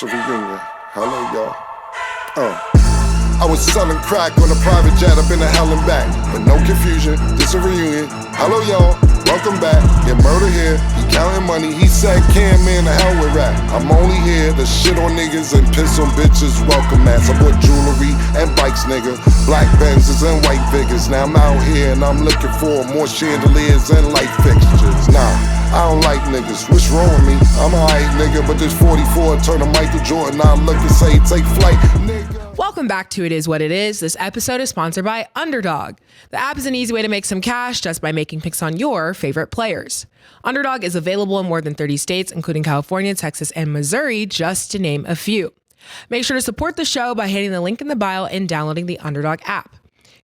Reunion. Hello, y'all. I was selling crack on a private jet up in the hell and back. But no confusion, this a reunion. Hello, y'all. Welcome back. Get murder here. He counting money. He said, "Can man the hell with rap." I'm only here to shit on niggas and piss on bitches. Welcome, ass. I bought jewelry and bikes, nigga. Black Benzes and white Vigors. Now I'm out here and I'm looking for more chandeliers and light fixtures. Nah. I don't like niggas, what's wrong with me? I'm a hype nigga, but this 44 turn to Michael Jordan. I look and say, take flight, nigga. Welcome back to It Is What It Is. This episode is sponsored by Underdog. The app is an easy way to make some cash just by making picks on your favorite players. Underdog is available in more than 30 states, including California, Texas, and Missouri, just to name a few. Make sure to support the show by hitting the link in the bio and downloading the Underdog app.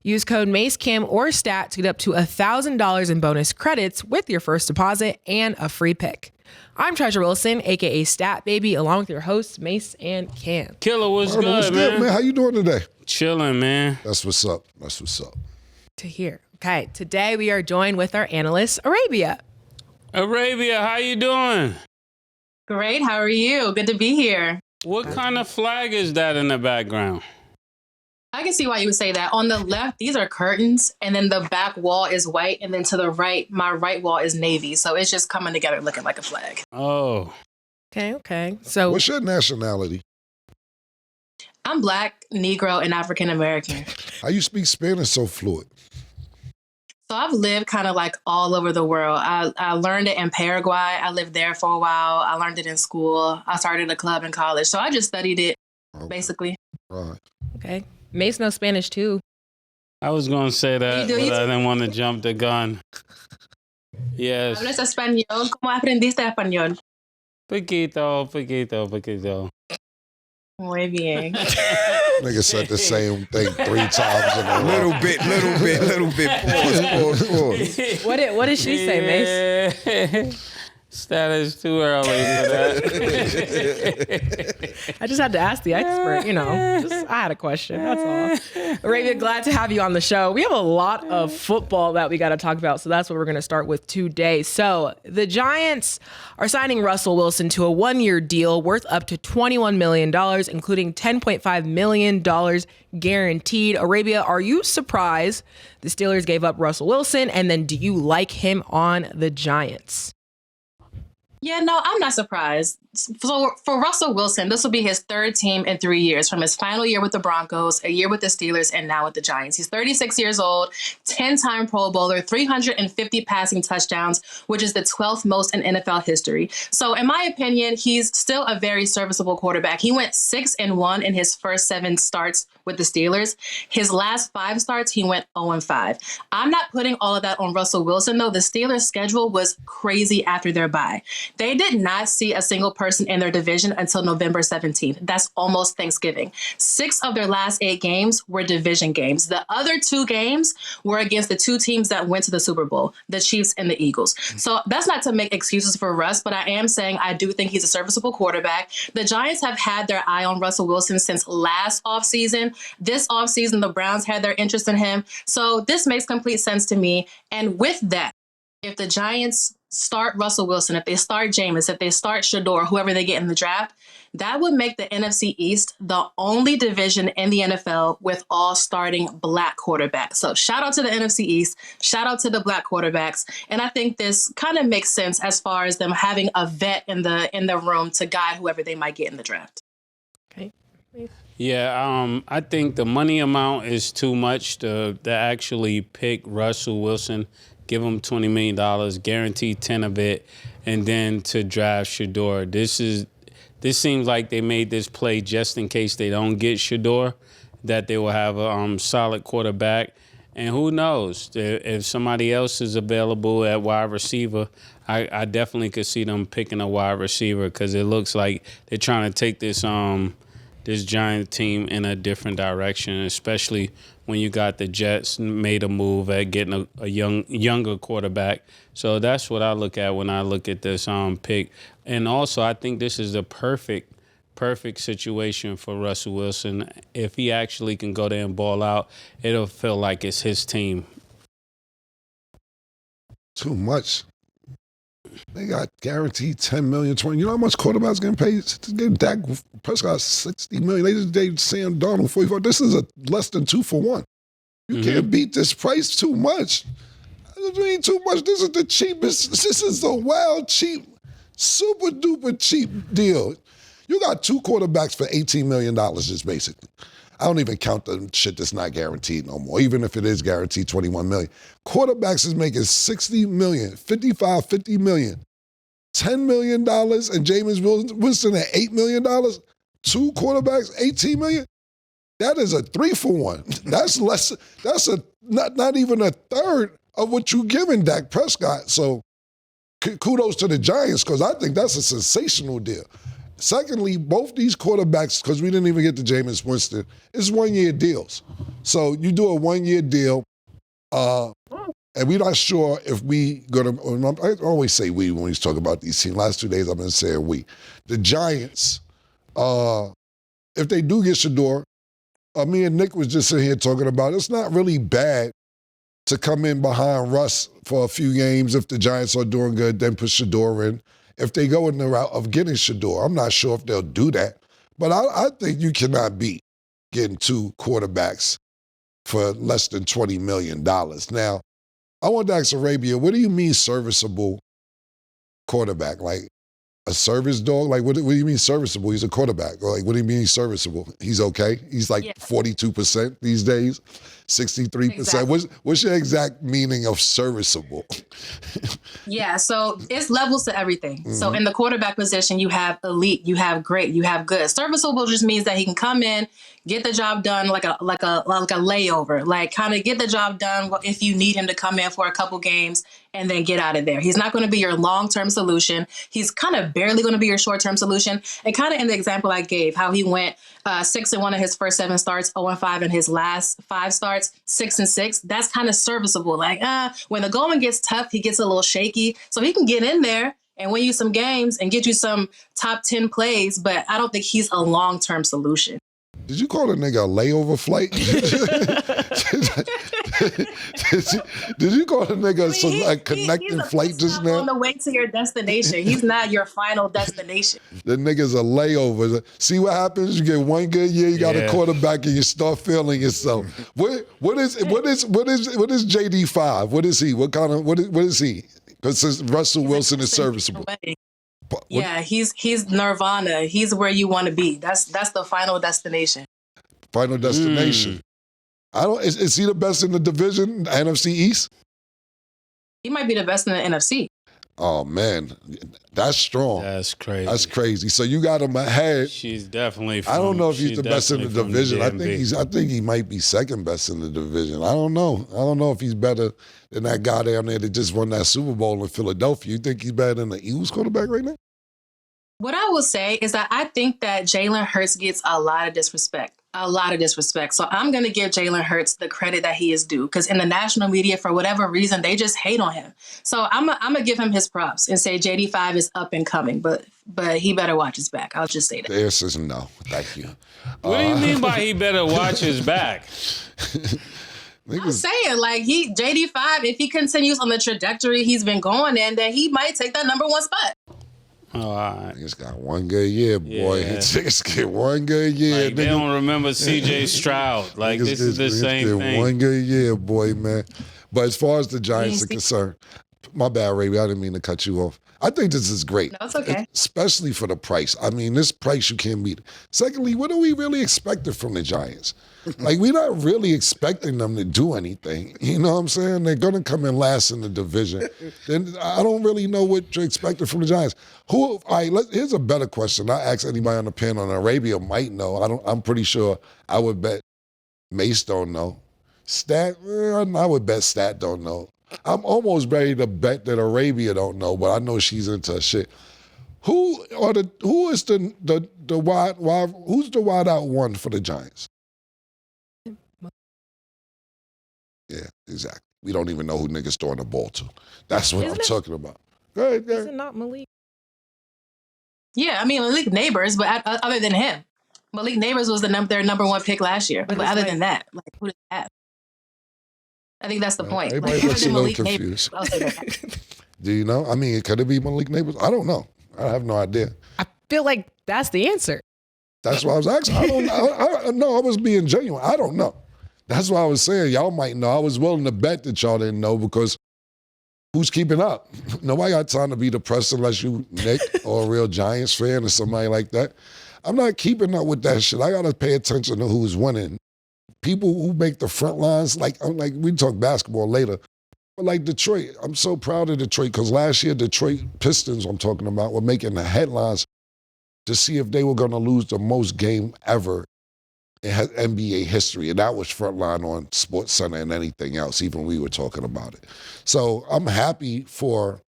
Use code MACECAM or STAT to get up to $1,000 in bonus credits with your first deposit and a free pick. I'm Treasure Wilson, aka Stat Baby, along with your hosts Mase and Cam. Killer, what's good, man? How you doing today? Chilling, man. That's what's up. That's what's up. To hear. Okay, today we are joined with our analyst, Arabia. Arabia, how you doing? Great, how are you? Good to be here. What kind of flag is that in the background? I can see why you would say that. On the left, these are curtains, and then the back wall is white, and then to the right, my right wall is navy. So it's just coming together looking like a flag. Oh. Okay. So what's your nationality? I'm Black, Negro, and African American. How you speak Spanish so fluid? So I've lived kind of like all over the world. I learned it in Paraguay. I lived there for a while. I learned it in school. I started a club in college. So I just studied it, basically. Right. Okay. Mase knows Spanish too. I was going to say that, but I didn't want to jump the gun. Yes. ¿Hablas español? ¿Cómo aprendiste español? Poquito. Muy bien. Nigga said the same thing 3 times in a row. Little bit. Pause. What did she say, Mase? Stat is too early for that. I just had to ask the expert, I had a question, that's all. Arabia, glad to have you on the show. We have a lot of football that we got to talk about, so that's what we're going to start with today. So the Giants are signing Russell Wilson to a 1-year deal worth up to $21 million, including $10.5 million guaranteed. Arabia, are you surprised the Steelers gave up Russell Wilson, and then do you like him on the Giants? Yeah, no, I'm not surprised. So for Russell Wilson, this will be his 3rd team in 3 years, from his final year with the Broncos, a year with the Steelers, and now with the Giants. He's 36 years old, 10-time Pro Bowler, 350 passing touchdowns, which is the 12th most in NFL history. So in my opinion, he's still a very serviceable quarterback. He went 6-1 in his first 7 starts with the Steelers. His last 5 starts, he went 0-5. I'm not putting all of that on Russell Wilson, though. The Steelers' schedule was crazy after their bye. They did not see a single person in their division until November 17th. That's almost Thanksgiving. 6 of their last 8 games were division games. The other 2 games were against the 2 teams that went to the Super Bowl, the Chiefs and the Eagles. So that's not to make excuses for Russ, but I am saying I do think he's a serviceable quarterback. The Giants have had their eye on Russell Wilson since last offseason. This offseason, the Browns had their interest in him. So this makes complete sense to me. And with that, if the Giants start Russell Wilson, if they start Jameis, if they start Shador, whoever they get in the draft, that would make the NFC East the only division in the NFL with all starting Black quarterbacks. So shout out to the NFC East, shout out to the Black quarterbacks. And I think this kind of makes sense as far as them having a vet in the room to guide whoever they might get in the draft. Okay. Yeah, I think the money amount is too much to actually pick Russell Wilson, give him $20 million, guarantee 10 of it, and then to draft Shador. This seems like they made this play just in case they don't get Shador, that they will have a solid quarterback. And who knows, if somebody else is available at wide receiver, I definitely could see them picking a wide receiver, because it looks like they're trying to take this Giant team in a different direction, especially when you got the Jets made a move at getting a younger quarterback. So that's what I look at when I look at this pick. And also, I think this is the perfect situation for Russell Wilson. If he actually can go there and ball out, it'll feel like it's his team. Too much. They got guaranteed 10 million, 20. You know how much quarterbacks getting paid? To get Dak Prescott 60 million. They just gave Sam Darnold 44. This is a less than 2 for 1. You can't beat this price too much. This mean too much. This is the cheapest. This is a wild cheap, super duper cheap deal. You got 2 quarterbacks for $18 million just basically. I don't even count the shit that's not guaranteed no more. Even if it is guaranteed $21 million. Quarterbacks is making $60 million, 55, $50 million. $10 million and Jameis Winston at $8 million. 2 quarterbacks, $18 million. That is a 3 for 1. That's less. That's not even a third of what you giving Dak Prescott. So kudos to the Giants because I think that's a sensational deal. Secondly, both these quarterbacks, because we didn't even get to Jameis Winston, it's 1-year deals. So you do a 1-year deal, and we're not sure if we going to, I always say we when we talk about these teams. Last 2 days I've been saying we. The Giants, if they do get Shador, me and Nick was just sitting here talking about it's not really bad to come in behind Russ for a few games if the Giants are doing good, then put Shador in. If they go in the route of getting Shador, I'm not sure if they'll do that. But I think you cannot beat getting 2 quarterbacks for less than $20 million. Now, I want to ask Arabia, what do you mean serviceable quarterback? Like a service dog? Like what do you mean serviceable? He's a quarterback. Or like what do you mean he's serviceable? He's okay? He's like 42% these days, 63%. Exactly. What's your exact meaning of serviceable? Yeah, so it's levels to everything. Mm-hmm. So in the quarterback position, you have elite, you have great, you have good. Serviceable just means that he can come in, get the job done like a layover, like kind of get the job done if you need him to come in for a couple games and then get out of there. He's not going to be your long-term solution. He's kind of barely going to be your short-term solution. And kind of in the example I gave, how he went 6-1 in his first 7 starts, 0-5 in his last 5 starts, 6-6. That's kind of serviceable. Like, when the going gets tough, he gets a little shaky. So he can get in there and win you some games and get you some top 10 plays, but I don't think he's a long-term solution. Did you call a nigga a layover flight? did you call a nigga a connecting flight just now? On the way to your destination. He's not your final destination. The nigga's a layover. See what happens? You get 1 good year, you got a quarterback, and you start feeling yourself. What is JD5? What is he? What is he? Because Russell Wilson is serviceable. Yeah, he's Nirvana. He's where you want to be. That's the final destination. Final destination. Is he the best in the division, the NFC East? He might be the best in the NFC. Oh man, that's strong. That's crazy. That's crazy. So you got him ahead. She's definitely. I don't know if he's the best in the division. I think he might be second best in the division. I don't know. I don't know if he's better than that guy down there that just won that Super Bowl in Philadelphia. You think he's better than the Eagles quarterback right now? What I will say is that I think that Jalen Hurts gets a lot of disrespect. So I'm going to give Jalen Hurts the credit that he is due because in the national media, for whatever reason, they just hate on him. So I'm going to give him his props and say JD5 is up and coming, but he better watch his back. I'll just say that. The answer is no. Thank you. What do you mean by he better watch his back? I'm saying, like, JD5, if he continues on the trajectory he's been going in, then he might take that number 1 spot. Oh, all right. He's got 1 good year, boy. Yeah. He's get 1 good year. Like, they don't remember C.J. Stroud. Like, this is the same thing. 1 good year, boy, man. But as far as the Giants are concerned, my bad, Ray. I didn't mean to cut you off. I think this is great. No, it's okay. Especially for the price. I mean, this price you can't beat. Secondly, what are we really expecting from the Giants? Like, we're not really expecting them to do anything. You know what I'm saying? They're going to come in last in the division. Then I don't really know what you're expecting from the Giants. Here's a better question. I ask anybody on the panel, and Arabia might know. I'm pretty sure I would bet Mase don't know. Stat, I would bet Stat don't know. I'm almost ready to bet that Arabia don't know, but I know she's into shit. Who's the wide out one for the Giants? Yeah, exactly. We don't even know who niggas throwing the ball to. That's what I'm talking about. Go ahead. Is it not Malik? Yeah, I mean, Malik Neighbors, but other than him. Malik Neighbors was their number 1 pick last year. But other than that, like, who does that have? I think that's the point. Everybody looks a little confused. Do you know? I mean, could it be Malik Neighbors? I don't know. I have no idea. I feel like that's the answer. That's why I was asking. I don't know. No, I was being genuine. I don't know. That's why I was saying y'all might know. I was willing to bet that y'all didn't know because who's keeping up? Nobody got time to be depressed unless you Nick or a real Giants fan or somebody like that. I'm not keeping up with that shit. I got to pay attention to who's winning. People who make the front lines, like we talk basketball later, but like Detroit, I'm so proud of Detroit because last year Detroit Pistons, I'm talking about, were making the headlines to see if they were going to lose the most game ever in NBA history, and that was frontline on SportsCenter and anything else, even we were talking about it. So I'm happy for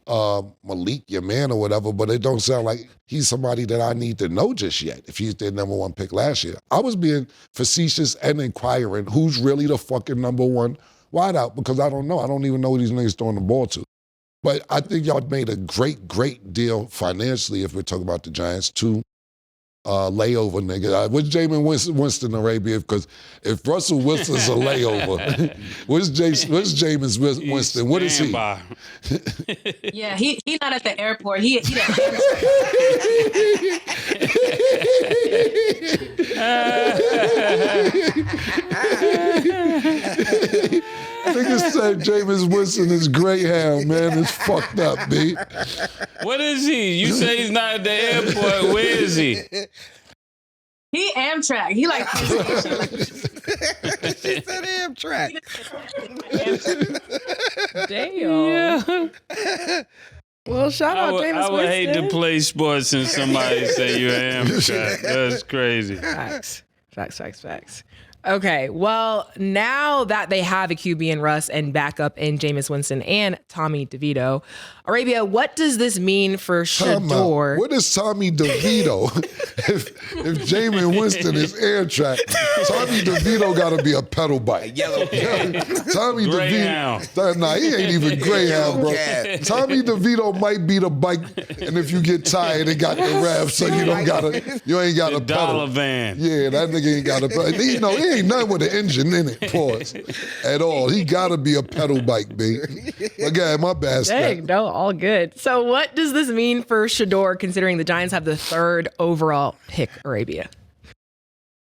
Malik, your man or whatever, but it don't sound like he's somebody that I need to know just yet if he's their number one pick last year. I was being facetious and inquiring who's really the fucking number one wideout because I don't know. I don't even know who these niggas throwing the ball to. But I think y'all made a great, great deal financially if we're talking about the Giants to layover nigga. What's Jameis Winston Arabia? Because if Russell Wilson's a layover, what's Jameis Winston? What is he? Yeah, he's not at the airport. He Niggas said Jameis Winston is Greyhound, man. It's fucked up, B. What is he? You say he's not at the airport. Where is he? He Amtrak. He like She said Amtrak. Damn. Yeah. Well, shout out Jameis Winston. I would hate to play sports and somebody say you're Amtrak. That's crazy. Facts. Okay, well, now that they have a QB in Russ and backup in Jameis Winston and Tommy DeVito, Arabia, what does this mean for Shador? What is Tommy DeVito? if Jameis Winston is Amtrak, Tommy DeVito got to be a pedal bike. Yellow cat. Tommy DeVito. Nah, he ain't even Greyhound, bro. Tommy DeVito might be the bike, and if you get tired, it got the rev, so you ain't got to pedal. Dollar van. Yeah, that nigga ain't got a pedal. He ain't nothing with an engine in it, pause, at all. He got to be a pedal bike, B. Again, my bad. Dang, no, all good. So what does this mean for Shador, considering the Giants have the third overall pick, Arabia?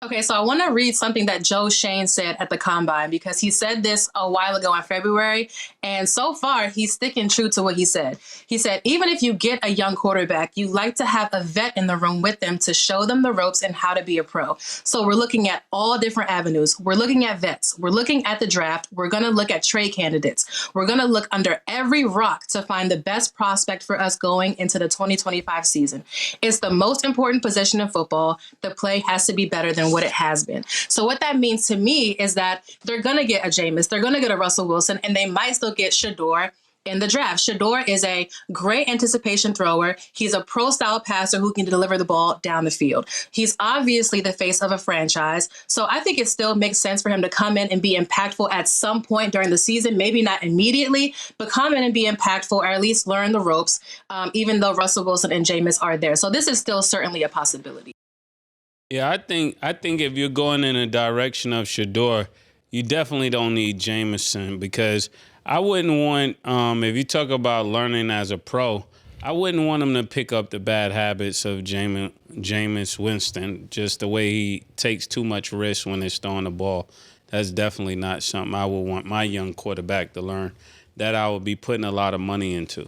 Okay, so I want to read something that Joe Shane said at the Combine because he said this a while ago in February, and so far he's sticking true to what he said. He said, even if you get a young quarterback, you like to have a vet in the room with them to show them the ropes and how to be a pro. So we're looking at all different avenues. We're looking at vets. We're looking at the draft. We're going to look at trade candidates. We're going to look under every rock to find the best prospect for us going into the 2025 season. It's the most important position in football. The play has to be better than what it has been. So what that means to me is that they're going to get a Jameis, they're going to get a Russell Wilson, and they might still get Shador in the draft. Shador is a great anticipation thrower. He's a pro-style passer who can deliver the ball down the field. He's obviously the face of a franchise. So I think it still makes sense for him to come in and be impactful at some point during the season, maybe not immediately, but come in and be impactful or at least learn the ropes, even though Russell Wilson and Jameis are there. So this is still certainly a possibility. Yeah, I think if you're going in a direction of Shador, you definitely don't need Jameson because I wouldn't want, if you talk about learning as a pro, I wouldn't want him to pick up the bad habits of Jameis Winston, just the way he takes too much risk when he's throwing the ball. That's definitely not something I would want my young quarterback to learn, that I would be putting a lot of money into.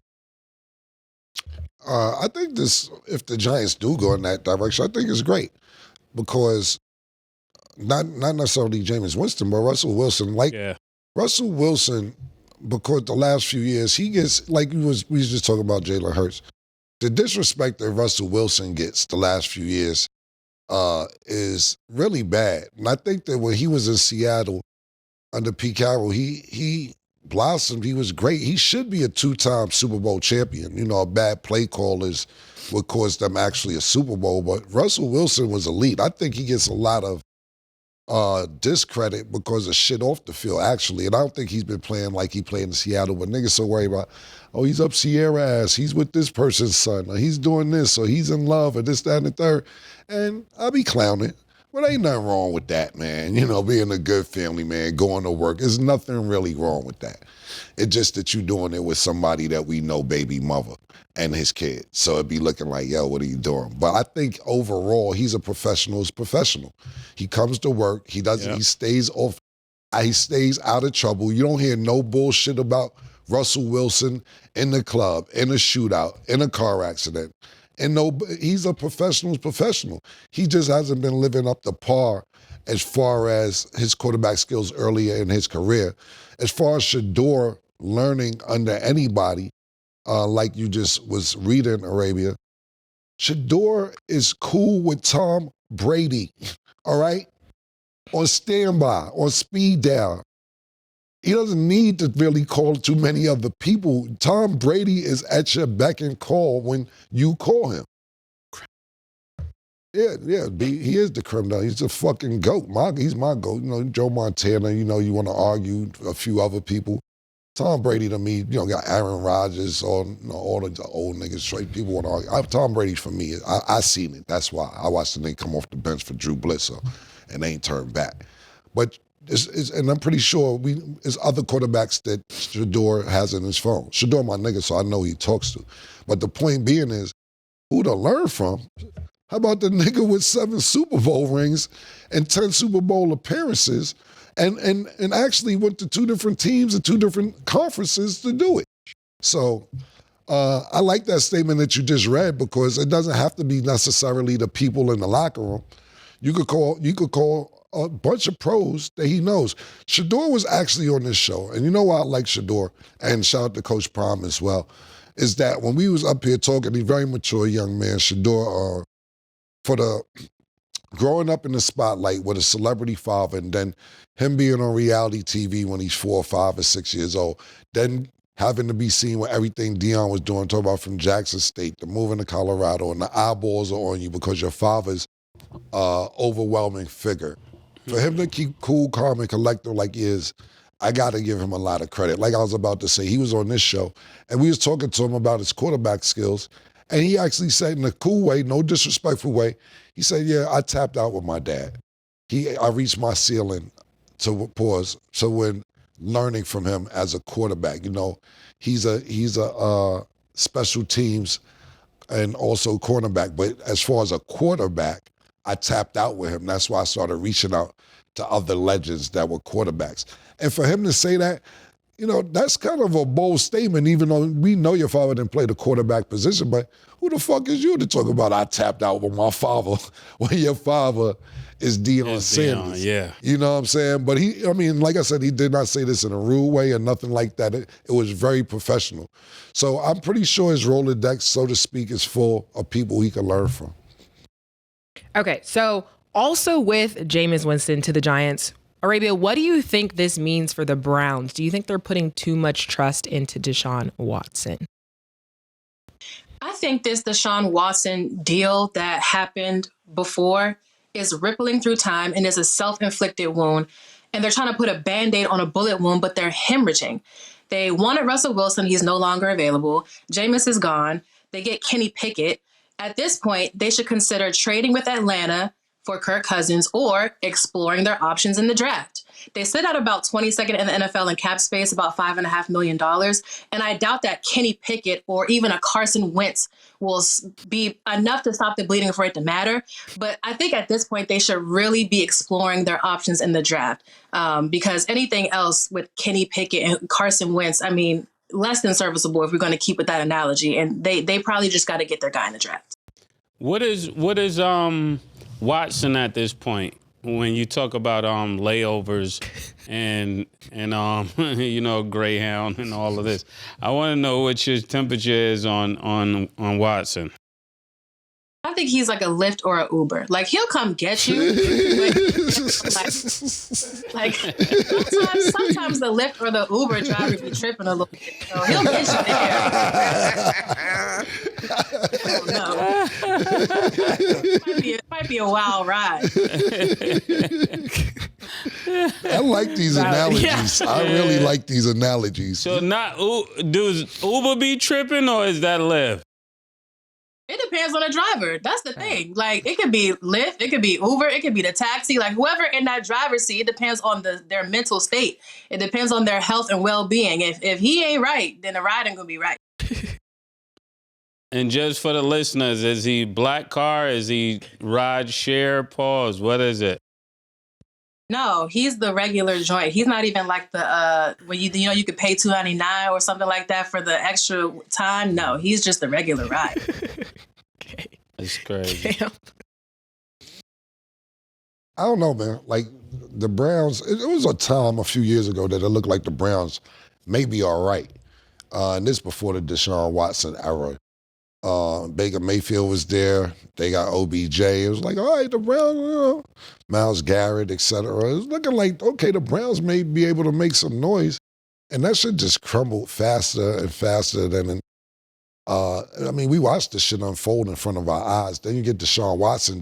I think if the Giants do go in that direction, I think it's great. Because not necessarily Jameis Winston, but Russell Wilson. Russell Wilson, because the last few years, he gets, we was just talking about Jalen Hurts. The disrespect that Russell Wilson gets the last few years is really bad. And I think that when he was in Seattle under Pete Carroll, he blossomed. He was great. He should be a two-time Super Bowl champion. You know, a bad play call is what caused them actually a Super Bowl. But Russell Wilson was elite. I think he gets a lot of discredit because of shit off the field, actually. And I don't think he's been playing like he played in Seattle. But niggas so worried about, oh, he's up Sierra ass. He's with this person's son. Or he's doing this. Or he's in love. Or this, that, and the third. And I'll be clowning. Well, ain't nothing wrong with that, man. You know, being a good family man, going to work. There's nothing really wrong with that. It's just that you doing it with somebody that we know, baby mother and his kid. So it'd be looking like, yo, what are you doing? But I think overall, he's a professional's professional. He comes to work. He doesn't. He stays off. He stays out of trouble. You don't hear no bullshit about Russell Wilson in the club, in a shootout, in a car accident. And he's a professional's professional. He just hasn't been living up to par as far as his quarterback skills earlier in his career. As far as Shador learning under anybody, like you just was reading, Arabia, Shador is cool with Tom Brady, all right? On standby, on speed dial. He doesn't need to really call too many other people. Tom Brady is at your beck and call when you call him. Yeah, he is the criminal. He's a fucking GOAT. He's my GOAT. You know, Joe Montana, you know, you want to argue a few other people. Tom Brady to me, you know, got Aaron Rodgers, all the old niggas, straight people want to argue. Tom Brady for me, I seen it. That's why. I watched the nigga come off the bench for Drew Bledsoe and they ain't turned back. But and I'm pretty sure there's other quarterbacks that Shador has in his phone. Shador my nigga, so I know he talks to. But the point being is, who to learn from? How about the nigga with 7 Super Bowl rings and 10 Super Bowl appearances and actually went to 2 different teams and 2 different conferences to do it? So I like that statement that you just read because it doesn't have to be necessarily the people in the locker room. You could call a bunch of pros that he knows. Shador was actually on this show, and you know why I like Shador, and shout out to Coach Prime as well, is that when we was up here talking, he's a very mature young man, Shador, for the growing up in the spotlight with a celebrity father, and then him being on reality TV when he's 4 or 5 or 6 years old, then having to be seen with everything Deion was doing, talk about from Jackson State to moving to Colorado, and the eyeballs are on you because your father's overwhelming figure. For him to keep cool, calm, and collected like he is, I got to give him a lot of credit. Like I was about to say, he was on this show, and we was talking to him about his quarterback skills, and he actually said in a cool way, no disrespectful way, he said, yeah, I tapped out with my dad. I reached my ceiling, to pause, so when learning from him as a quarterback, you know, he's a special teams and also cornerback, but as far as a quarterback, I tapped out with him. That's why I started reaching out to other legends that were quarterbacks. And for him to say that, you know, that's kind of a bold statement, even though we know your father didn't play the quarterback position, but who the fuck is you to talk about I tapped out with my father when your father is Deion Sanders? Yeah. You know what I'm saying? But like I said, he did not say this in a rude way or nothing like that. It was very professional. So I'm pretty sure his Rolodex, so to speak, is full of people he can learn from. Okay, so also with Jameis Winston to the Giants, Arabia, what do you think this means for the Browns? Do you think they're putting too much trust into Deshaun Watson? I think this Deshaun Watson deal that happened before is rippling through time and is a self-inflicted wound. And they're trying to put a Band-Aid on a bullet wound, but they're hemorrhaging. They wanted Russell Wilson. He's no longer available. Jameis is gone. They get Kenny Pickett. At this point, they should consider trading with Atlanta for Kirk Cousins or exploring their options in the draft. They sit at about 22nd in the NFL in cap space, about $5.5 million. And I doubt that Kenny Pickett or even a Carson Wentz will be enough to stop the bleeding for it to matter. But I think at this point, they should really be exploring their options in the draft because anything else with Kenny Pickett and Carson Wentz, I mean, less than serviceable if we're going to keep with that analogy. And they probably just got to get their guy in the draft. What is Watson at this point? When you talk about layovers and you know, Greyhound and all of this, I want to know what your temperature is on Watson. I think he's like a Lyft or an Uber. Like he'll come get you. like sometimes the Lyft or the Uber driver be tripping a little bit. So he'll get you there. I don't know. It might be a wild ride. I like these analogies. Yeah. I really like these analogies. So does Uber be tripping or is that Lyft? It depends on the driver. That's the thing. Like, it could be Lyft, it could be Uber, it could be the taxi. Like, whoever in that driver's seat, it depends on their mental state. It depends on their health and well-being. If he ain't right, then the ride ain't gonna be right. And just for the listeners, is he black car? Is he ride share? Pause. What is it? No, he's the regular joint. He's not even like the when you could pay $2.99 or something like that for the extra time. No, he's just the regular ride. Okay. It's crazy. Damn. I don't know, man. Like the Browns, it was a time a few years ago that it looked like the Browns may be all right. And this before the Deshaun Watson era. Baker Mayfield was there. They got OBJ. It was like, all right, the Browns, Myles Garrett, etc. It was looking like, okay, the Browns may be able to make some noise. And that shit just crumbled faster and faster than, we watched this shit unfold in front of our eyes. Then you get Deshaun Watson,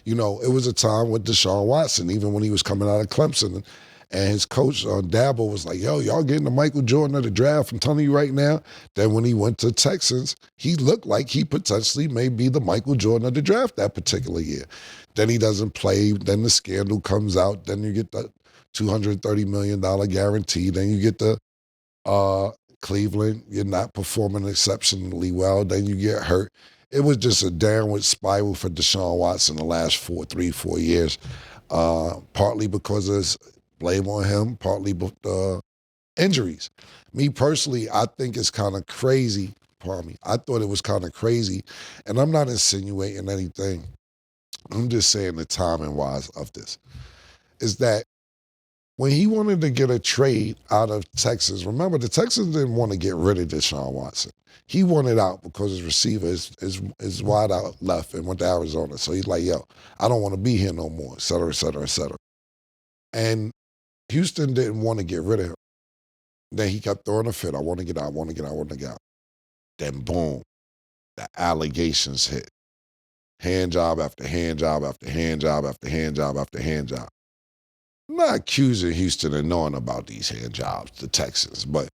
it was a time with Deshaun Watson, even when he was coming out of Clemson. And his coach, Dabo, was like, yo, y'all getting the Michael Jordan of the draft, I'm telling you right now. Then when he went to Texans, he looked like he potentially may be the Michael Jordan of the draft that particular year. Then he doesn't play. Then the scandal comes out. Then you get the $230 million guarantee. Then you get the Cleveland, you're not performing exceptionally well. Then you get hurt. It was just a downward spiral for Deshaun Watson the last 4 years, partly because of blame on him, partly injuries. Me personally, I think it's kind of crazy. Pardon me. I thought it was kind of crazy, and I'm not insinuating anything. I'm just saying the timing-wise of this is that when he wanted to get a trade out of Texas, remember the Texans didn't want to get rid of Deshaun Watson. He wanted out because his receiver is wide out left and went to Arizona. So he's like, yo, I don't want to be here no more, et cetera, et cetera, et cetera. And Houston didn't want to get rid of him. Then he kept throwing a fit. I want to get out, I want to get out, I want to get out. Then boom, the allegations hit. Hand job after hand job after hand job after hand job after hand job. I'm not accusing Houston of knowing about these hand jobs, the Texans, but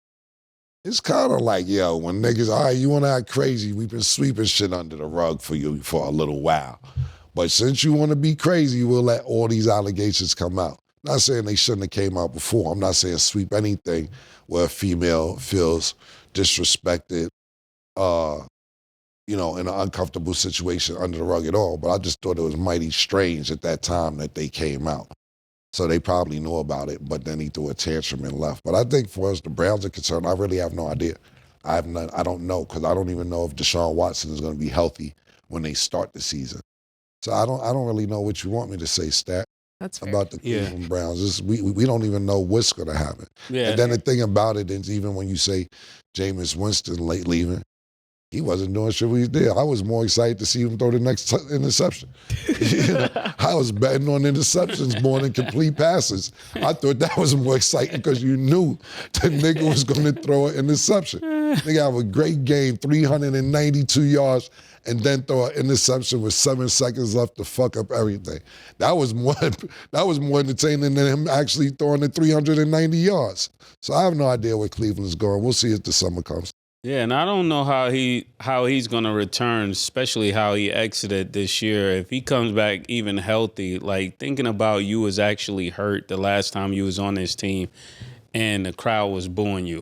it's kind of like, yo, when niggas, all right, you want to act crazy, we've been sweeping shit under the rug for you for a little while. But since you want to be crazy, we'll let all these allegations come out. Not saying they shouldn't have came out before. I'm not saying sweep anything where a female feels disrespected, in an uncomfortable situation under the rug at all. But I just thought it was mighty strange at that time that they came out. So they probably knew about it, but then he threw a tantrum and left. But I think for us, the Browns are concerned, I really have no idea. I don't know, because I don't even know if Deshaun Watson is going to be healthy when they start the season. So I don't really know what you want me to say, Stat. That's fair. About the Cleveland Browns. We don't even know what's going to happen. Yeah. And then the thing about it is, even when you say Jameis Winston late leaving, he wasn't doing shit when he did. I was more excited to see him throw the next interception. I was betting on interceptions more than complete passes. I thought that was more exciting because you knew the nigga was going to throw an interception. Nigga have a great game, 392 yards, and then throw an interception with 7 seconds left to fuck up everything. That was more entertaining than him actually throwing the 390 yards. So I have no idea where Cleveland's going. We'll see as the summer comes. Yeah, and I don't know how he's going to return, especially how he exited this year. If he comes back even healthy, like thinking about you was actually hurt the last time you was on this team and the crowd was booing you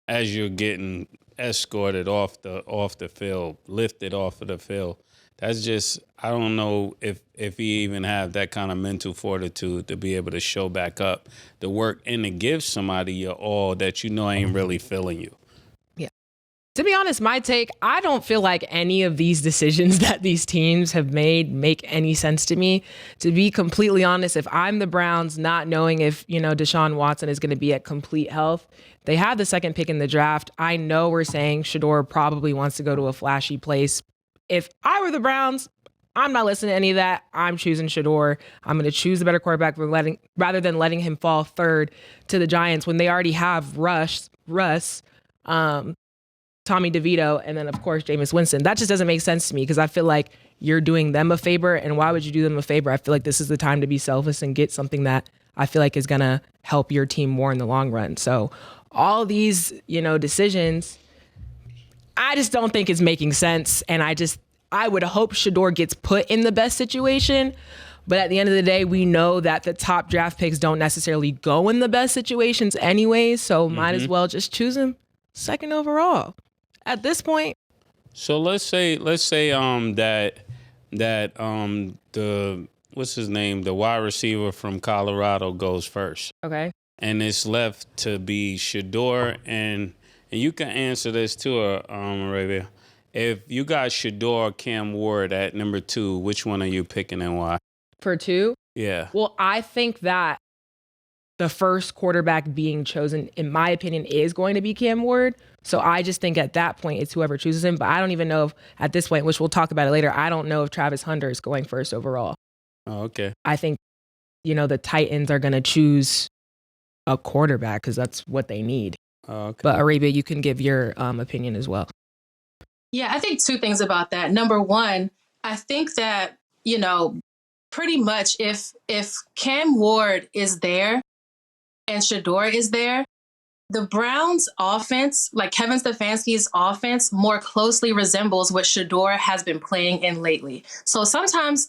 as you're getting escorted off the field, lifted off of the field. That's just, I don't know if he even have that kind of mental fortitude to be able to show back up the work and to give somebody your all that you know ain't really feeling you. To be honest, my take, I don't feel like any of these decisions that these teams have made make any sense to me. To be completely honest, if I'm the Browns, not knowing if, Deshaun Watson is going to be at complete health, they have the second pick in the draft. I know we're saying Shador probably wants to go to a flashy place. If I were the Browns, I'm not listening to any of that. I'm choosing Shador. I'm going to choose the better quarterback rather than letting him fall third to the Giants when they already have Russ, Tommy DeVito, and then, of course, Jameis Winston. That just doesn't make sense to me because I feel like you're doing them a favor. And why would you do them a favor? I feel like this is the time to be selfish and get something that I feel like is going to help your team more in the long run. So all these, decisions, I just don't think it's making sense. And I would hope Shador gets put in the best situation. But at the end of the day, we know that the top draft picks don't necessarily go in the best situations anyways. So might as well just choose him second overall at this point. So let's say that the what's his name, the wide receiver from Colorado goes first. Okay. And it's left to be Shador and you can answer this too, Arabia. If you got Shador or Cam Ward at number 2, which one are you picking and why? For 2? Yeah. Well, I think that the first quarterback being chosen, in my opinion, is going to be Cam Ward. So I just think at that point, it's whoever chooses him. But I don't even know if at this point, which we'll talk about it later, I don't know if Travis Hunter is going first overall. Oh, okay. I think, the Titans are going to choose a quarterback because that's what they need. Oh, okay. But Arabia, you can give your opinion as well. Yeah, I think 2 things about that. Number one, I think that, pretty much if Cam Ward is there and Shador is there, the Browns' offense, like Kevin Stefanski's offense, more closely resembles what Shador has been playing in lately. So sometimes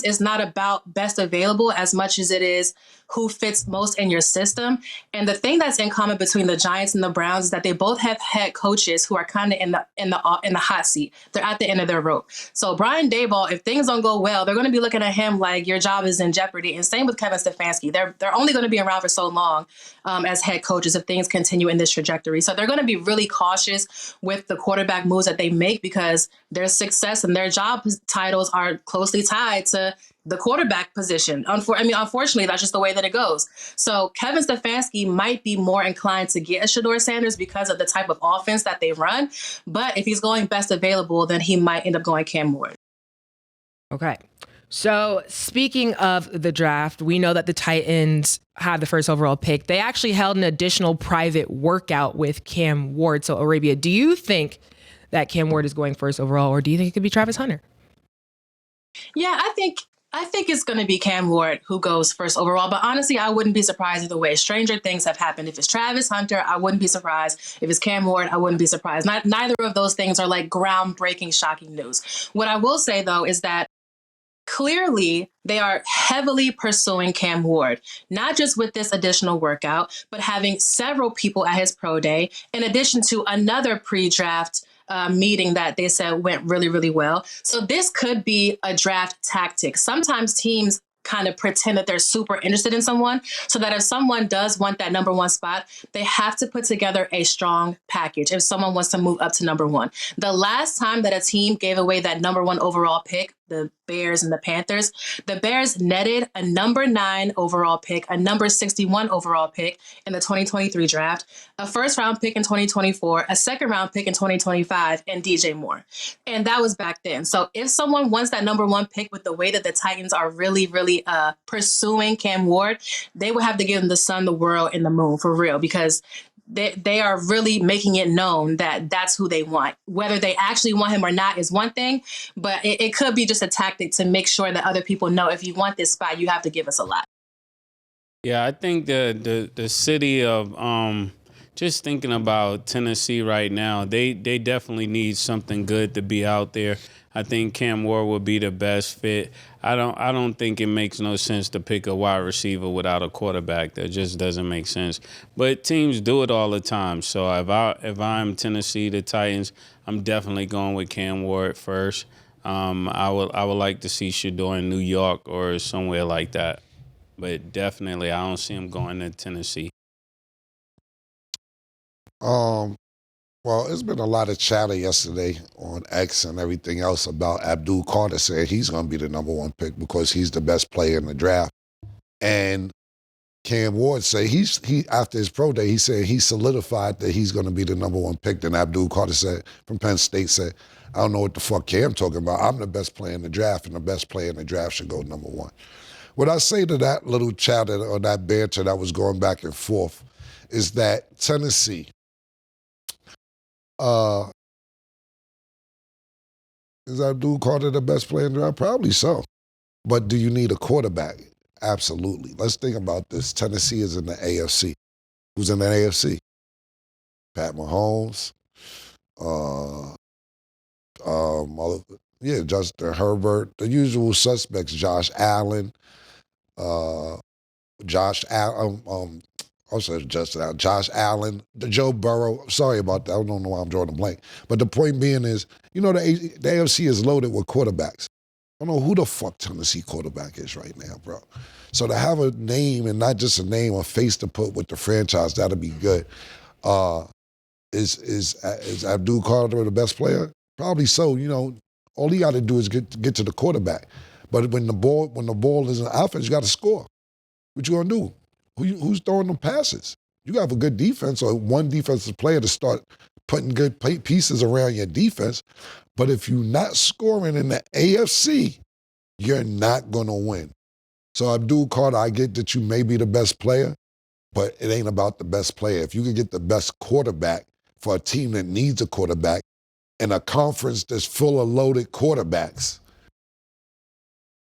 it's not about best available as much as it is who fits most in your system. And the thing that's in common between the Giants and the Browns is that they both have head coaches who are kind of in the hot seat. They're at the end of their rope. So Brian Daboll, if things don't go well, they're going to be looking at him like your job is in jeopardy. And same with Kevin Stefanski. They're only going to be around for so long as head coaches if things continue in this trajectory. So they're going to be really cautious with the quarterback moves that they make because their success and their job titles are closely tied to the quarterback position. Unfortunately, that's just the way that it goes. So Kevin Stefanski might be more inclined to get a Shador Sanders because of the type of offense that they run. But if he's going best available, then he might end up going Cam Ward. Okay. So speaking of the draft, we know that the Titans had the first overall pick. They actually held an additional private workout with Cam Ward. So Arabia, do you think that Cam Ward is going first overall, or do you think it could be Travis Hunter? Yeah, I think it's going to be Cam Ward who goes first overall. But honestly, I wouldn't be surprised either way. Stranger things have happened. If it's Travis Hunter, I wouldn't be surprised. If it's Cam Ward, I wouldn't be surprised. Neither of those things are like groundbreaking, shocking news. What I will say, though, is that clearly they are heavily pursuing Cam Ward, not just with this additional workout, but having several people at his pro day, in addition to another pre-draft meeting that they said went really, really well. So this could be a draft tactic. Sometimes teams kind of pretend that they're super interested in someone so that if someone does want that number 1 spot, they have to put together a strong package if someone wants to move up to number 1. The last time that a team gave away that number 1 overall pick, the Bears and the Panthers, the Bears netted a number 9 overall pick, a number 61 overall pick in the 2023 draft, a first round pick in 2024, a second round pick in 2025, and DJ Moore. And that was back then. So if someone wants that number 1 pick with the way that the Titans are really, really pursuing Cam Ward, they would have to give him the sun, the world, and the moon for real, because they are really making it known that that's who they want. Whether they actually want him or not is one thing, but it could be just a tactic to make sure that other people know if you want this spot, you have to give us a lot. Yeah, I think the city of just thinking about Tennessee right now, they definitely need something good to be out there. I think Cam Ward would be the best fit. I don't think it makes no sense to pick a wide receiver without a quarterback. That just doesn't make sense. But teams do it all the time. So if I'm Tennessee, the Titans, I'm definitely going with Cam Ward first. I would like to see Shador in New York or somewhere like that. But definitely, I don't see him going to Tennessee. Well, there's been a lot of chatter yesterday on X and everything else about Abdul Carter saying he's going to be the number 1 pick because he's the best player in the draft. And Cam Ward say he after his pro day, he said he solidified that he's going to be the number 1 pick. Then Abdul Carter said from Penn State said, I don't know what the fuck Cam talking about. I'm the best player in the draft, and the best player in the draft should go number 1. What I say to that little chatter or that banter that was going back and forth is that Tennessee, is Abdul Carter the best player in the draft? Probably so. But do you need a quarterback? Absolutely. Let's think about this. Tennessee is in the AFC. Who's in the AFC? Pat Mahomes, Justin Herbert, the usual suspects, Josh Allen, Josh Allen, the Joe Burrow. Sorry about that. I don't know why I'm drawing a blank. But the point being is, the AFC is loaded with quarterbacks. I don't know who the fuck Tennessee quarterback is right now, bro. So to have a name and not just a name, a face to put with the franchise, that'll be good. Is Abdul Carter the best player? Probably so. All he got to do is get to the quarterback. But when the ball is in offense, you got to score. What you gonna do? Who's throwing them passes? You have a good defense or one defensive player to start putting good pieces around your defense. But if you're not scoring in the AFC, you're not gonna win. So Abdul Carter, I get that you may be the best player, but it ain't about the best player. If you can get the best quarterback for a team that needs a quarterback in a conference that's full of loaded quarterbacks,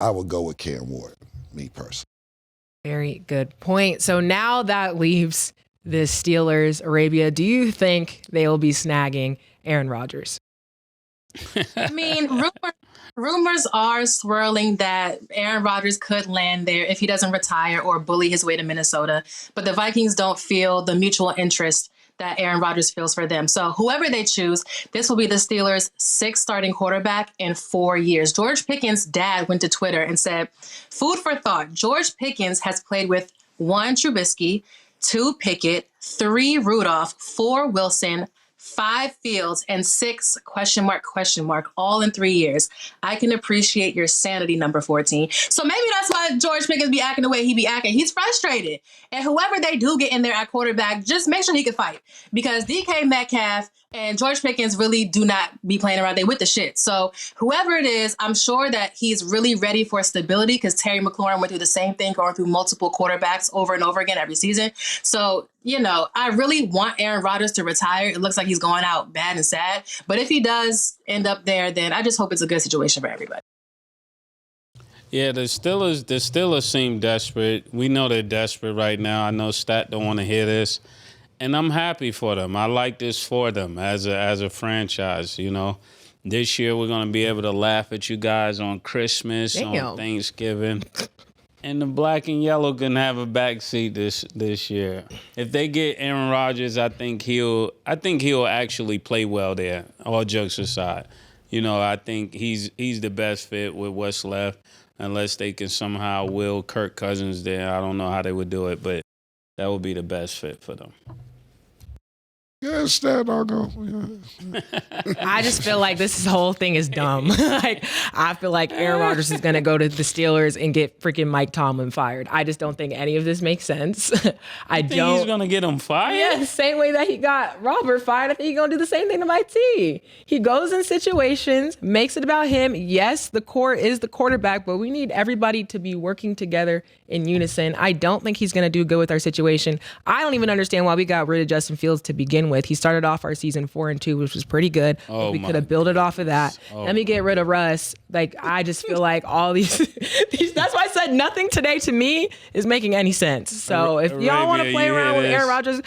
I would go with Cam Ward, me personally. Very good point. So now that leaves the Steelers, Arabia. Do you think they will be snagging Aaron Rodgers? I mean, rumors are swirling that Aaron Rodgers could land there if he doesn't retire or bully his way to Minnesota. But the Vikings don't feel the mutual interest that Aaron Rodgers feels for them. So whoever they choose, this will be the Steelers' sixth starting quarterback in 4 years. George Pickens' dad went to Twitter and said, food for thought, George Pickens has played with 1 Trubisky, 2 Pickett, 3 Rudolph, 4 Wilson, 5 Fields, and 6 ? All in 3 years. I can appreciate your sanity, number 14. So maybe that's why George Pickens be acting the way he be acting. He's frustrated. And whoever they do get in there at quarterback, just make sure he can fight. Because DK Metcalf and George Pickens really do not be playing around. They with the shit. So whoever it is, I'm sure that he's really ready for stability because Terry McLaurin went through the same thing, going through multiple quarterbacks over and over again every season. So, I really want Aaron Rodgers to retire. It looks like he's going out bad and sad. But if he does end up there, then I just hope it's a good situation for everybody. Yeah, the Steelers seem desperate. We know they're desperate right now. I know Stat don't want to hear this. And I'm happy for them. I like this for them as a franchise, This year we're going to be able to laugh at you guys on Christmas, on Thanksgiving. And the black and yellow can have a backseat this year. If they get Aaron Rodgers, I think he'll actually play well there. All jokes aside, I think he's the best fit with what's left. Unless they can somehow will Kirk Cousins there, I don't know how they would do it, but that would be the best fit for them. Yeah, Stat, I'll go. Yeah. I just feel like this whole thing is dumb. I feel like Aaron Rodgers is going to go to the Steelers and get freaking Mike Tomlin fired. I just don't think any of this makes sense. I think he's going to get him fired? Yeah, the same way that he got Robert fired, I think he's going to do the same thing to Mike T. He goes in situations, makes it about him. Yes, the core is the quarterback, but we need everybody to be working together in unison. I don't think he's going to do good with our situation. I don't even understand why we got rid of Justin Fields to begin with. He started off our season 4-2, which was pretty good. We could have built it off of that. Let me get rid of Russ. I just feel like all these that's why I said nothing today to me is making any sense. So if y'all want to play around with Aaron Rodgers,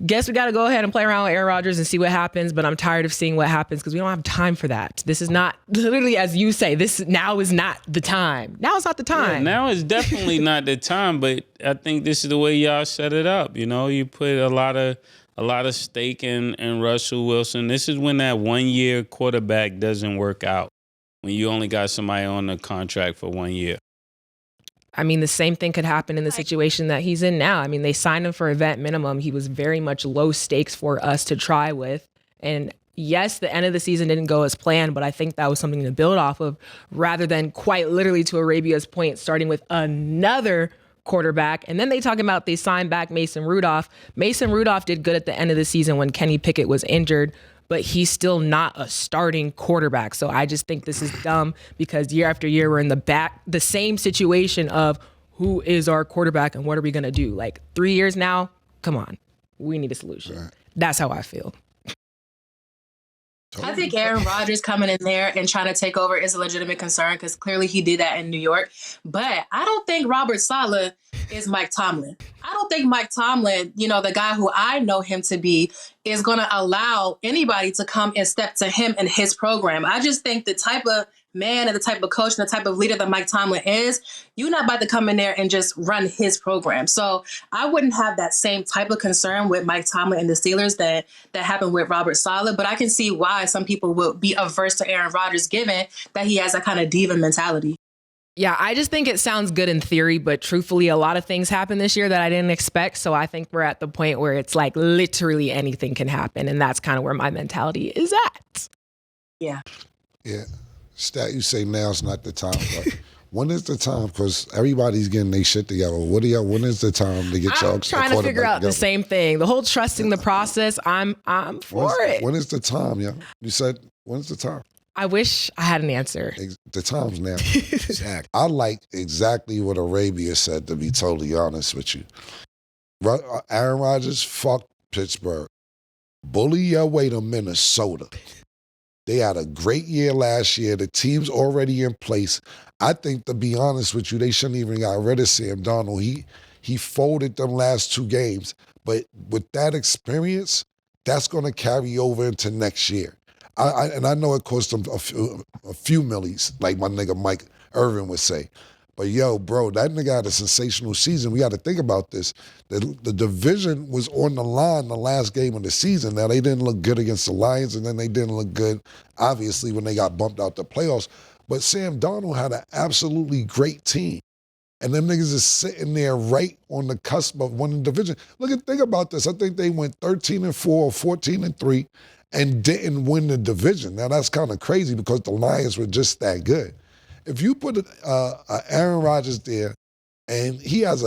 guess we got to go ahead and play around with Aaron Rodgers and see what happens. But I'm tired of seeing what happens because we don't have time for that. This is not, literally, as you say, now is not the time. Now is not the time. Yeah, now is definitely not the time. But I think this is the way y'all set it up. You put a lot of stake in Russell Wilson. This is when that 1 year quarterback doesn't work out. When you only got somebody on the contract for 1 year. I mean, the same thing could happen in the situation that he's in now. I mean, they signed him for a vet minimum. He was very much low stakes for us to try with. And yes, the end of the season didn't go as planned, but I think that was something to build off of rather than quite literally, to Arabia's point, starting with another quarterback. And then they talking about they signed back Mason Rudolph. Mason Rudolph did good at the end of the season when Kenny Pickett was injured, but he's still not a starting quarterback. So I just think this is dumb because year after year we're in the same situation of who is our quarterback and what are we going to do? 3 years now? Come on. We need a solution. Right. That's how I feel. I think Aaron Rodgers coming in there and trying to take over is a legitimate concern because clearly he did that in New York. But I don't think Robert Saleh is Mike Tomlin. I don't think Mike Tomlin, the guy who I know him to be, is going to allow anybody to come and step to him and his program. I just think the type of man and the type of coach and the type of leader that Mike Tomlin is, you're not about to come in there and just run his program. So I wouldn't have that same type of concern with Mike Tomlin and the Steelers that happened with Robert Saleh, but I can see why some people will be averse to Aaron Rodgers given that he has that kind of diva mentality. Yeah, I just think it sounds good in theory, but truthfully, a lot of things happened this year that I didn't expect. So I think we're at the point where it's like literally anything can happen. And that's kind of where my mentality is at. Yeah. Yeah. Stat, you say now's not the time, but when is the time? Because everybody's getting their shit together. When is the time to get y'all? I'm trying to figure out the same thing. The whole trusting the process, I'm for it. When is the time, yeah? You said, when's the time? I wish I had an answer. The time's now. Exactly. I like exactly what Arabia said, to be totally honest with you. Aaron Rodgers, fuck Pittsburgh. Bully your way to Minnesota. They had a great year last year. The team's already in place. I think, to be honest with you, they shouldn't even got rid of Sam Darnold. He folded them last 2 games. But with that experience, that's going to carry over into next year. I know it cost them a few millies, like my nigga Mike Irvin would say. But yo, bro, that nigga had a sensational season. We got to think about this. The division was on the line the last game of the season. Now, they didn't look good against the Lions, and then they didn't look good, obviously, when they got bumped out the playoffs. But Sam Darnold had an absolutely great team. And them niggas is sitting there right on the cusp of winning the division. Think about this. I think they went 13-4 or 14-3 and didn't win the division. Now, that's kind of crazy because the Lions were just that good. If you put Aaron Rodgers there, and he has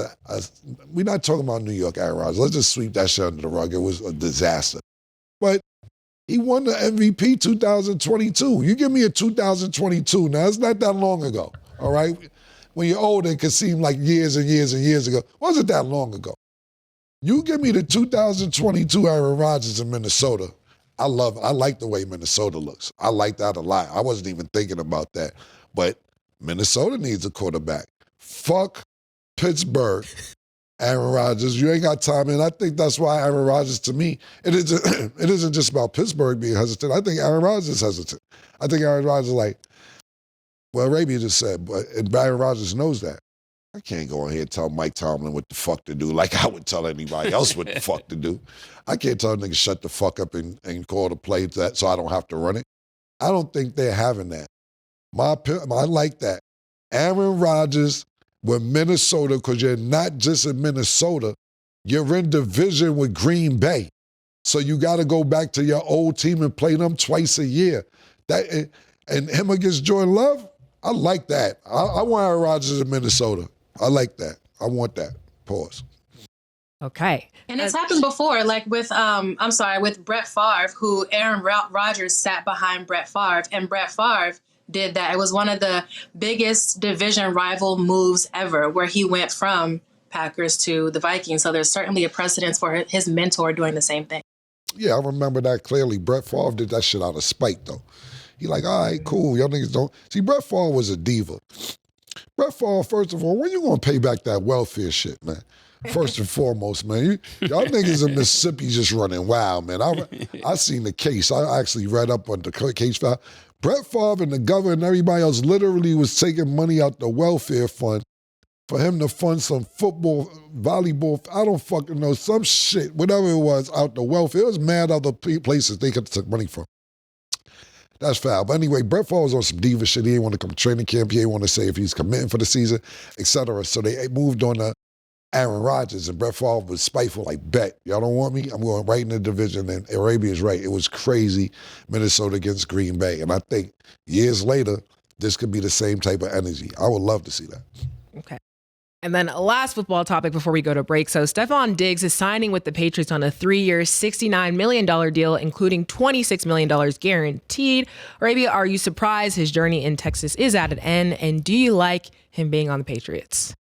we're not talking about New York Aaron Rodgers. Let's just sweep that shit under the rug. It was a disaster. But he won the MVP 2022. You give me a 2022. Now, it's not that long ago, all right? When you're older, it can seem like years and years and years ago. It wasn't that long ago. You give me the 2022 Aaron Rodgers in Minnesota. I love it. I like the way Minnesota looks. I like that a lot. I wasn't even thinking about that. But Minnesota needs a quarterback. Fuck Pittsburgh, Aaron Rodgers. You ain't got time. And I think that's why Aaron Rodgers, to me, it isn't just about Pittsburgh being hesitant. I think Aaron Rodgers is hesitant. I think Aaron Rodgers is like, well, Arabia just said, but Aaron Rodgers knows that. I can't go in here and tell Mike Tomlin what the fuck to do like I would tell anybody else what the fuck to do. I can't tell a nigga shut the fuck up and call the play so I don't have to run it. I don't think they're having that. I like that. Aaron Rodgers with Minnesota, because you're not just in Minnesota, you're in division with Green Bay. So you got to go back to your old team and play them twice a year. And him against Jordan Love, I like that. I want Aaron Rodgers in Minnesota. I like that. I want that. Pause. Okay. And it's happened before, like with Brett Favre, who Aaron Rodgers sat behind Brett Favre, and Brett Favre did that. It was one of the biggest division rival moves ever, where he went from Packers to the Vikings. So there's certainly a precedence for his mentor doing the same thing. Yeah, I remember that clearly. Brett Favre did that shit out of spite, though. He like, all right, cool. Y'all niggas don't. See, Brett Favre was a diva. Brett Favre, first of all, when you going to pay back that welfare shit, man? First and foremost, man. Y'all niggas in Mississippi just running wild, man. I seen the case. I actually read up on the case file. Brett Favre and the governor and everybody else literally was taking money out the welfare fund for him to fund some football, volleyball, I don't fucking know, some shit, whatever it was, out the welfare. It was mad other places they could have took money from. That's foul. But anyway, Brett Favre was on some diva shit. He didn't want to come to training camp. He didn't want to say if he's committing for the season, etc. So they moved on to Aaron Rodgers, and Brett Favre was spiteful, like, bet, y'all don't want me? I'm going right in the division. And Arabia's right. It was crazy, Minnesota against Green Bay. And I think years later, this could be the same type of energy. I would love to see that. Okay. And then a last football topic before we go to break. So Stephon Diggs is signing with the Patriots on a 3-year, $69 million deal, including $26 million guaranteed. Arabia, are you surprised his journey in Texas is at an end? And do you like him being on the Patriots?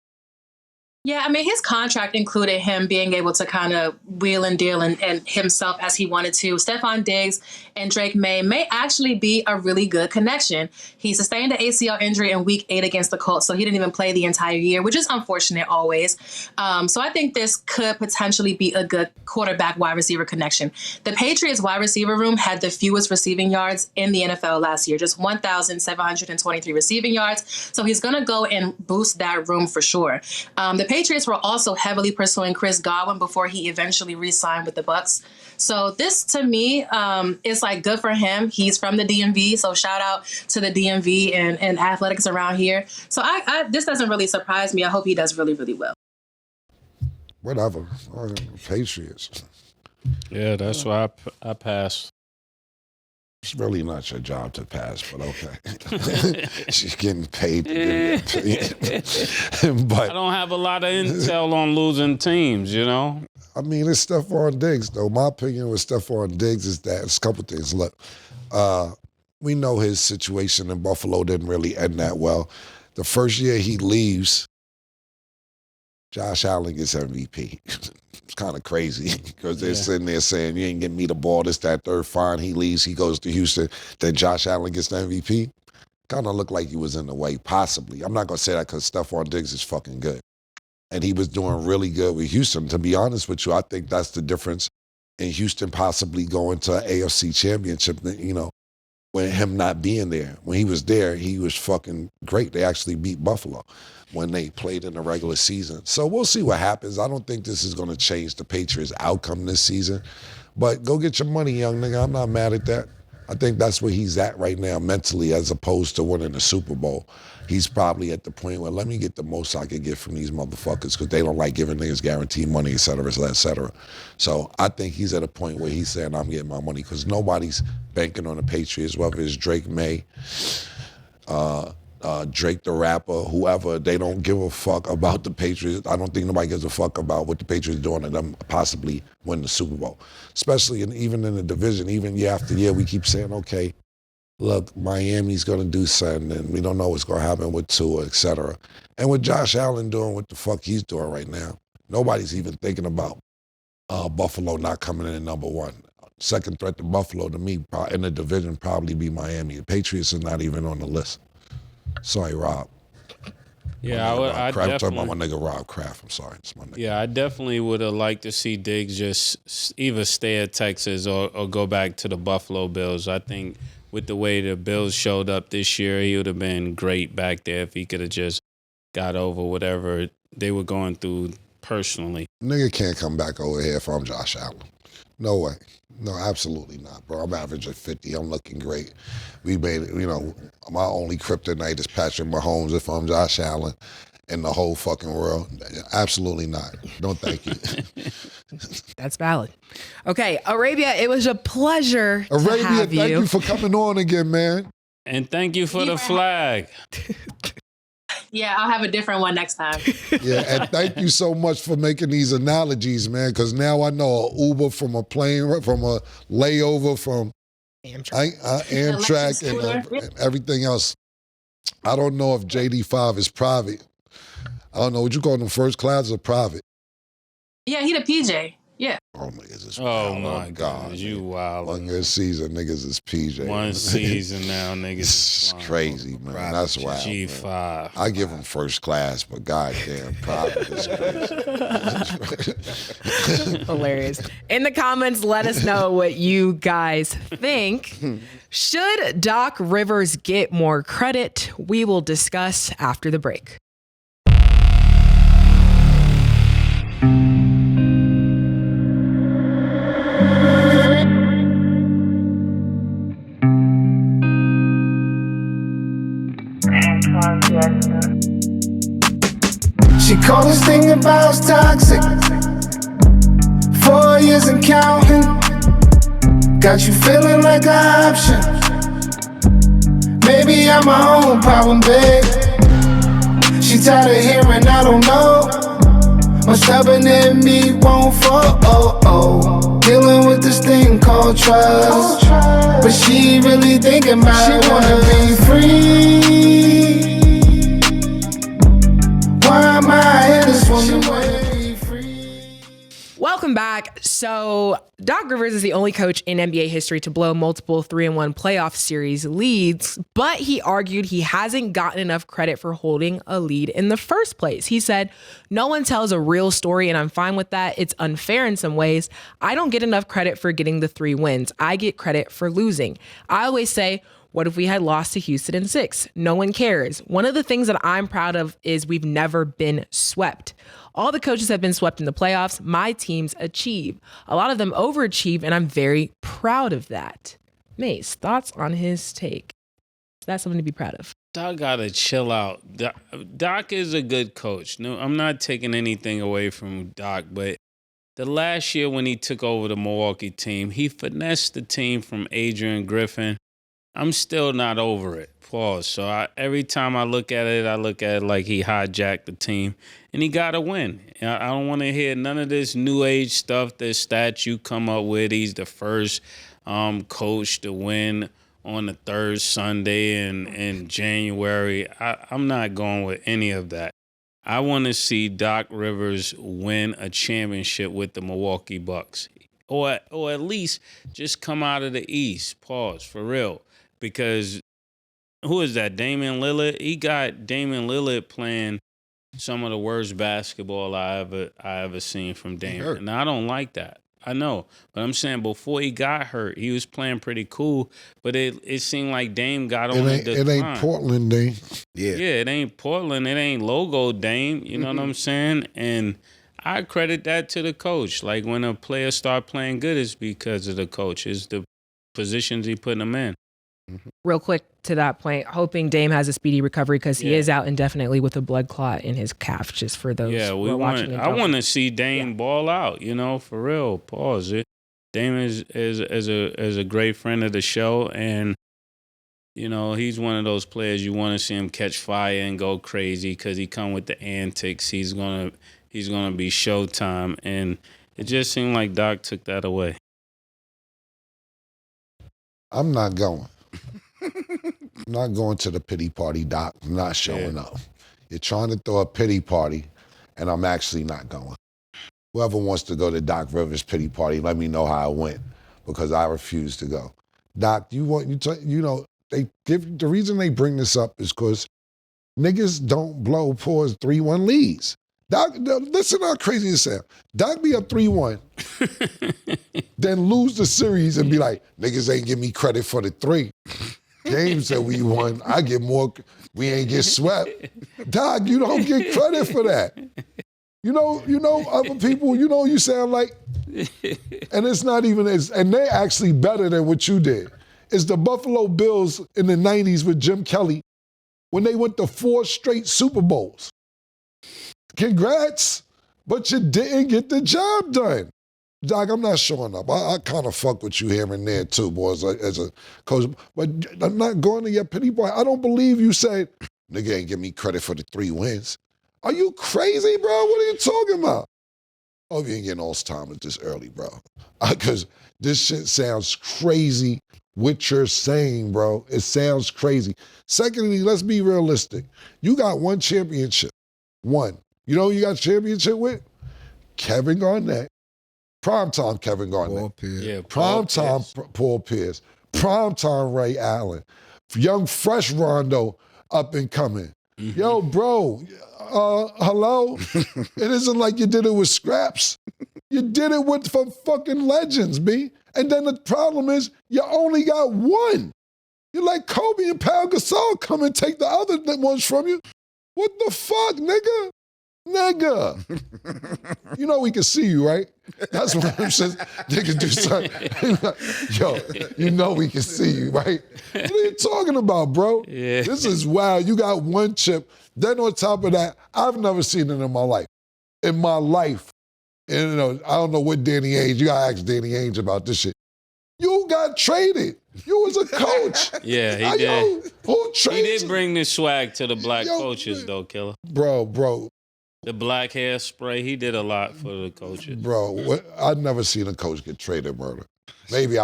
Yeah, I mean, his contract included him being able to kind of wheel and deal and himself as he wanted to. Stephon Diggs and Drake may actually be a really good connection. He sustained an ACL injury in week 8 against the Colts, so he didn't even play the entire year, which is unfortunate always. So I think this could potentially be a good quarterback-wide receiver connection. The Patriots wide receiver room had the fewest receiving yards in the NFL last year, just 1,723 receiving yards. So he's going to go and boost that room for sure. The Patriots were also heavily pursuing Chris Godwin before he eventually re-signed with the Bucs. So this, to me, is like good for him. He's from the DMV, so shout out to the DMV and athletics around here. So this doesn't really surprise me. I hope he does really, really well. Whatever. Patriots. Yeah, that's why I passed. It's really not your job to pass, but okay. She's getting paid to get but I don't have a lot of intel on losing teams, you know? I mean, it's Stephon Diggs, though. My opinion with Stephon Diggs is that it's a couple things. Look, we know his situation in Buffalo didn't really end that well. The first year he leaves, Josh Allen gets MVP. It's kind of crazy because they're sitting there saying, you ain't getting me the ball, this, that, third. Fine, he leaves, he goes to Houston. Then Josh Allen gets the MVP. Kind of looked like he was in the way, possibly. I'm not going to say that because Stephon Diggs is fucking good. And he was doing really good with Houston. To be honest with you, I think that's the difference in Houston possibly going to an AFC championship, you know, with him not being there. When he was there, he was fucking great. They actually beat Buffalo when they played in the regular season. So we'll see what happens. I don't think this is going to change the Patriots' outcome this season. But go get your money, young nigga. I'm not mad at that. I think that's where he's at right now mentally as opposed to winning the Super Bowl. He's probably at the point where let me get the most I could get from these motherfuckers because they don't like giving niggas guaranteed money, et cetera, et cetera. So I think he's at a point where he's saying, I'm getting my money because nobody's banking on the Patriots, whether it's Drake May, Drake the rapper, whoever. They don't give a fuck about the Patriots. I don't think nobody gives a fuck about what the Patriots doing and them possibly win the Super Bowl. Especially even in the division, even year after year, we keep saying, okay, look, Miami's going to do something, and we don't know what's going to happen with Tua, et cetera. And with Josh Allen doing what the fuck he's doing right now, nobody's even thinking about Buffalo not coming in at number one. Second threat to Buffalo, to me, in the division, probably be Miami. The Patriots are not even on the list. Sorry, Rob. Yeah, I definitely. I'm talking definitely. about my nigga Rob Kraft. I'm sorry. It's my nigga. Yeah, I definitely would have liked to see Diggs just either stay at Texas or go back to the Buffalo Bills. I think with the way the Bills showed up this year, he would have been great back there if he could have just got over whatever they were going through personally. Nigga can't come back over here if I'm Josh Allen. No way. No, absolutely not, bro. I'm averaging 50. I'm looking great. We made it, you know, my only kryptonite is Patrick Mahomes if I'm Josh Allen in the whole fucking world. Absolutely not. No, thank you. That's valid. Okay, Arabia, it was a pleasure to Arabia, have thank you for coming on again, man. And thank you for the flag. Yeah, I'll have a different one next time. Yeah, and thank you so much for making these analogies, man, because now I know a Uber from a plane, from a layover, from Amtrak and everything else. I don't know if JD5 is private. I don't know. Would you call them first class or private? Yeah, he the PJ. Yeah. Oh, niggas is Oh, wild. my God. You wild. One good season, niggas is PJ. One season now, niggas. It's crazy, man. That's wild. G5. Man. I give them first class, but goddamn, private is crazy. Hilarious. In the comments, let us know what you guys think. Should Doc Rivers get more credit? We will discuss after the break. She called this thing about toxic. 4 years and counting. Got you feeling like an option. Maybe I'm my own problem, babe. She tired of hearing I don't know. My stubborn in me won't fall. Dealing with this thing called trust. But she really thinking about it. She wanna be free. Why am I in this one? on the way free. Welcome back. So, Doc Rivers is the only coach in NBA history to blow multiple 3-1 playoff series leads, but he argued he hasn't gotten enough credit for holding a lead in the first place. He said, "No one tells a real story, and I'm fine with that. It's unfair in some ways. I don't get enough credit for getting the 3 wins. I get credit for losing. I always say, what if we had lost to Houston in 6? No one cares. One of the things that I'm proud of is we've never been swept. All the coaches have been swept in the playoffs. My teams achieve. A lot of them overachieve, and I'm very proud of that." Mase, thoughts on his take? That's something to be proud of. Doc gotta chill out. Doc is a good coach. No, I'm not taking anything away from Doc, but the last year when he took over the Milwaukee team, he finessed the team from Adrian Griffin. I'm still not over it. Pause. So every time I look at it like he hijacked the team, and he got to win. I don't want to hear none of this new age stuff, this stat you come up with. He's the first coach to win on the third Sunday in January. I'm not going with any of that. I want to see Doc Rivers win a championship with the Milwaukee Bucks, or at least just come out of the East. Pause, for real. Because who is that? Damian Lillard? He got Damian Lillard playing some of the worst basketball I ever seen from Damian. And I don't like that. I know. But I'm saying before he got hurt, he was playing pretty cool. But it seemed like Dame got on the decline. It ain't Portland, Dame. Yeah, it ain't Portland. It ain't logo Dame. You know what I'm saying? And I credit that to the coach. Like when a player start playing good, it's because of the coach. It's the positions he putting them in. Real quick to that point, hoping Dame has a speedy recovery because he is out indefinitely with a blood clot in his calf, just for those who are watching. I want to see Dame ball out, for real. Pause it. Dame is a great friend of the show, and he's one of those players you want to see him catch fire and go crazy because he come with the antics. He's gonna be Showtime, and it just seemed like Doc took that away. I'm not going. I'm not going to the pity party, Doc. I'm not showing up. You're trying to throw a pity party, and I'm actually not going. Whoever wants to go to Doc Rivers' pity party, let me know how it went, because I refuse to go. Doc, the reason they bring this up is because niggas don't blow pause 3-1 leads. Doc, listen how crazy it sounds. Doc be up 3-1, then lose the series and be like, niggas ain't give me credit for the 3. Games that we won, I get more, we ain't get swept. Doc, you don't get credit for that. You know other people, you sound like, and it's not even and they're actually better than what you did. It's the Buffalo Bills in the 90s with Jim Kelly when they went to 4 straight Super Bowls. Congrats, but you didn't get the job done. Doc, I'm not showing up. I kind of fuck with you here and there too, boys, as a coach. But I'm not going to your pity boy. I don't believe you said, nigga ain't give me credit for the 3 wins. Are you crazy, bro? What are you talking about? Oh, you ain't getting Alzheimer's this early, bro. Because this shit sounds crazy what you're saying, bro. It sounds crazy. Secondly, let's be realistic. You got 1 championship. 1. You know who you got a championship with? Kevin Garnett. Primetime Kevin Garnett. Paul Pierce. Yeah, Primetime Paul Pierce. Primetime Ray Allen. Young fresh Rondo up and coming. Mm-hmm. Yo, bro, hello? It isn't like you did it with scraps. You did it with fucking legends, B. And then the problem is you only got 1. You're like Kobe and Pau Gasol come and take the other ones from you. What the fuck, nigga? You know we can see you, right? That's what I'm saying. Nigga do something. Yo, you know we can see you, right? What are you talking about, bro? Yeah. This is wild. You got 1 chip. Then on top of that, I've never seen it in my life. In my life. And I don't know what Danny Ainge, you gotta ask Danny Ainge about this shit. You got traded. You was a coach. Yeah, he did. Who traded? He did bring the swag to the black coaches, though, Killer. Bro. The black hair spray, he did a lot for the coaches. Bro, I've never seen a coach get traded, murder. Maybe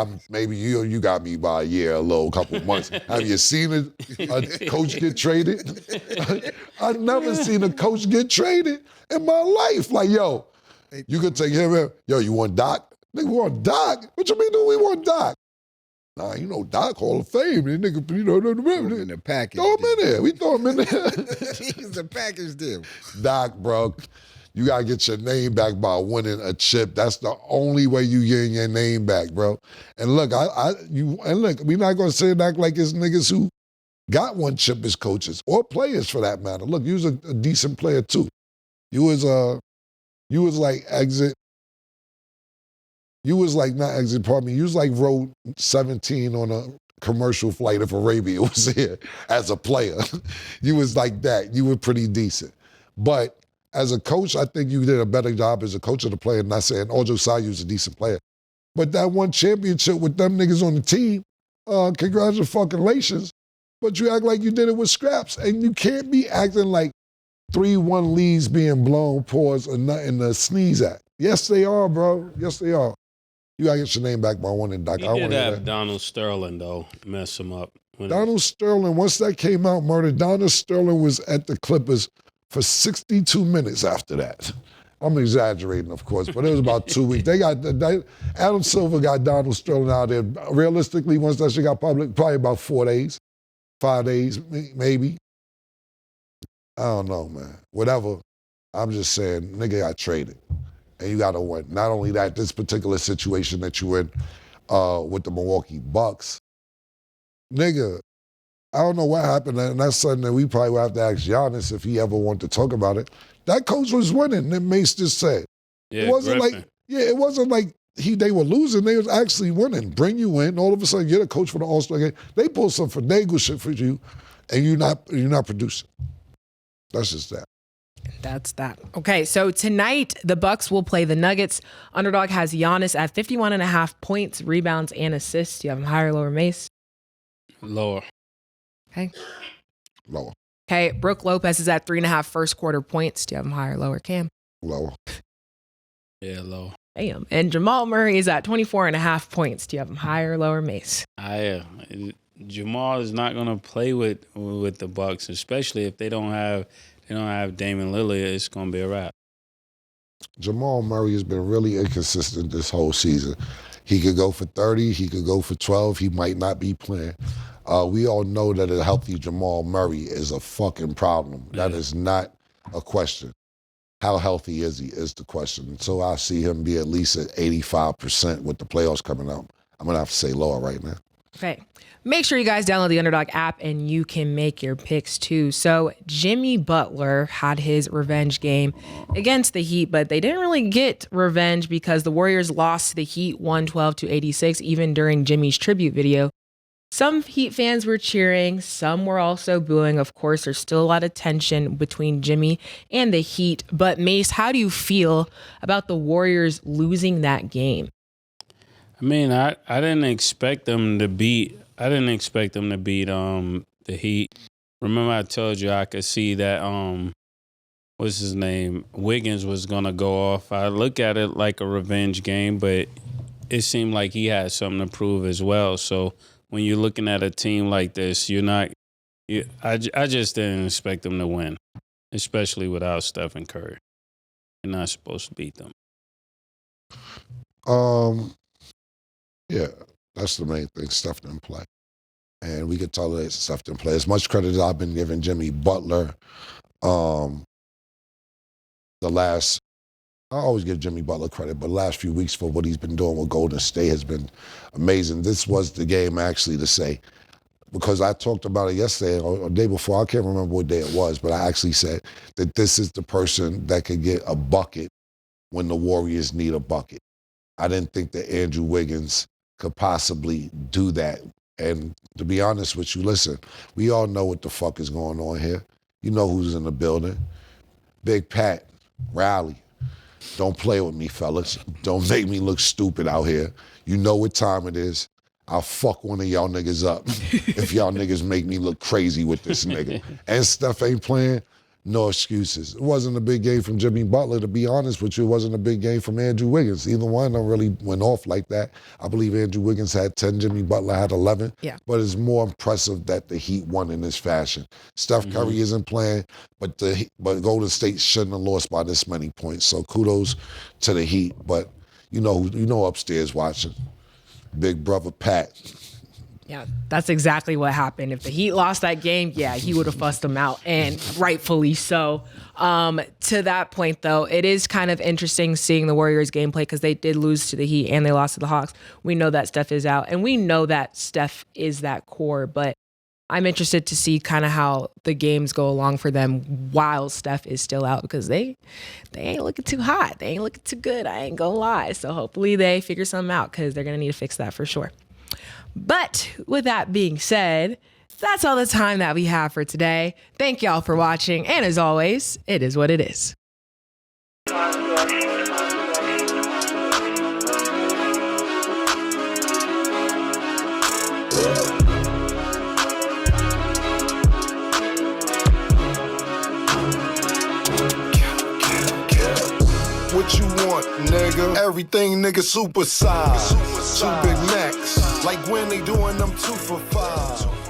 you got me by a year, a couple months. Have you seen a coach get traded? I've never seen a coach get traded in my life. Like, yo, you could take him in. Yo, you want Doc? Nigga, we want Doc? What you mean do we want Doc? Nah, you know, Doc Hall of Fame. The nigga, Throw him in the package. Throw him in there. We throw him in there. He's a package deal. Doc, bro, you gotta get your name back by winning a chip. That's the only way you getting your name back, bro. And look, we're not gonna say that like it's niggas who got one chip as coaches or players for that matter. Look, you was a decent player too. You was like row 17 on a commercial flight if Arabia was here as a player. You was like that. You were pretty decent. But as a coach, I think you did a better job as a coach of the player. Not saying Ojo Sayu's a decent player. But that one championship with them niggas on the team, congratulations. But you act like you did it with scraps. And you can't be acting like 3-1 leads being blown, pause, or nothing to sneeze at. Yes, they are, bro. Yes, they are. You gotta get your name back by winning, Doc. He did have Donald Sterling, though, mess him up. Donald Sterling, once that came out, murder, Donald Sterling was at the Clippers for 62 minutes after that. I'm exaggerating, of course, but it was about 2 weeks. Adam Silver got Donald Sterling out there. Realistically, once that shit got public, probably about 4 days, 5 days, maybe. I don't know, man. Whatever. I'm just saying, nigga got traded. And you got to win. Not only that, this particular situation that you in with the Milwaukee Bucks, nigga, I don't know what happened, and that's something that we probably will have to ask Giannis if he ever wanted to talk about it. That coach was winning, and Mase just said. Yeah, it wasn't Griffin. it wasn't like they were losing, they was actually winning. Bring you in, all of a sudden you're the coach for the All-Star game. They pull some finagle shit for you, and you're not producing. That's just that. That's that. Okay, so tonight the Bucks will play the Nuggets. Underdog has Giannis at 51.5 points, rebounds, and assists. Do you have him higher or lower, Mase? Lower. Okay. Lower. Okay, Brooke Lopez is at 3.5 first quarter points. Do you have him higher or lower, Cam? Lower. Yeah, lower. Damn. And Jamal Murray is at 24.5 points. Do you have him higher or lower, Mase? Higher. Jamal is not gonna play with the Bucks, especially if they don't have Damian Lillard. It's gonna be a wrap. Jamal Murray has been really inconsistent this whole season. He could go for 30, he could go for 12, he might not be playing. We all know that a healthy Jamal Murray is a fucking problem. That is not a question. How healthy is he is the question. So I see him be at least at 85% with the playoffs coming out. I'm gonna have to say lower right now. Okay. Make sure you guys download the Underdog app and you can make your picks too. So Jimmy Butler had his revenge game against the Heat, but they didn't really get revenge because the Warriors lost to the Heat 112-86, even during Jimmy's tribute video. Some Heat fans were cheering, some were also booing. Of course, there's still a lot of tension between Jimmy and the Heat. But Mase, how do you feel about the Warriors losing that game? I mean, I didn't expect them to beat the Heat. Remember I told you I could see that what's his name? Wiggins was gonna go off. I look at it like a revenge game, but it seemed like he had something to prove as well. So when you're looking at a team like this, I just didn't expect them to win, especially without Steph and Curry. You're not supposed to beat them. Yeah, that's the main thing. Steph didn't play. And we could tolerate Steph didn't play. As much credit as I've been giving Jimmy Butler, I always give Jimmy Butler credit, but the last few weeks for what he's been doing with Golden State has been amazing. This was the game actually to say, because I talked about it yesterday or the day before, I can't remember what day it was, but I actually said that this is the person that could get a bucket when the Warriors need a bucket. I didn't think that Andrew Wiggins could possibly do that. And to be honest with you, listen, we all know what the fuck is going on here. You know who's in the building. Big Pat, rally. Don't play with me, fellas. Don't make me look stupid out here. You know what time it is. I'll fuck one of y'all niggas up if y'all niggas make me look crazy with this nigga. And Steph ain't playing. no excuses. It wasn't a big game from Jimmy Butler, to be honest with you. It wasn't a big game from Andrew Wiggins. Either one of them really went off like that. I believe Andrew Wiggins had 10, Jimmy Butler had 11. Yeah. But it's more impressive that the Heat won in this fashion. Steph Curry isn't playing, but Golden State shouldn't have lost by this many points. So kudos to the Heat. But you know upstairs watching, Big Brother Pat. Yeah, that's exactly what happened. If the Heat lost that game, yeah, he would have fussed them out, and rightfully so. To that point, though, it is kind of interesting seeing the Warriors gameplay because they did lose to the Heat and they lost to the Hawks. We know that Steph is out, and we know that Steph is that core, but I'm interested to see kind of how the games go along for them while Steph is still out because they ain't looking too hot. They ain't looking too good. I ain't gonna lie. So hopefully they figure something out because they're going to need to fix that for sure. But with that being said, that's all the time that we have for today. Thank y'all for watching. And as always, it is what it is. What you want, nigga? Everything, nigga, super size. Two Big Macs, like when they doing them 2 for $5.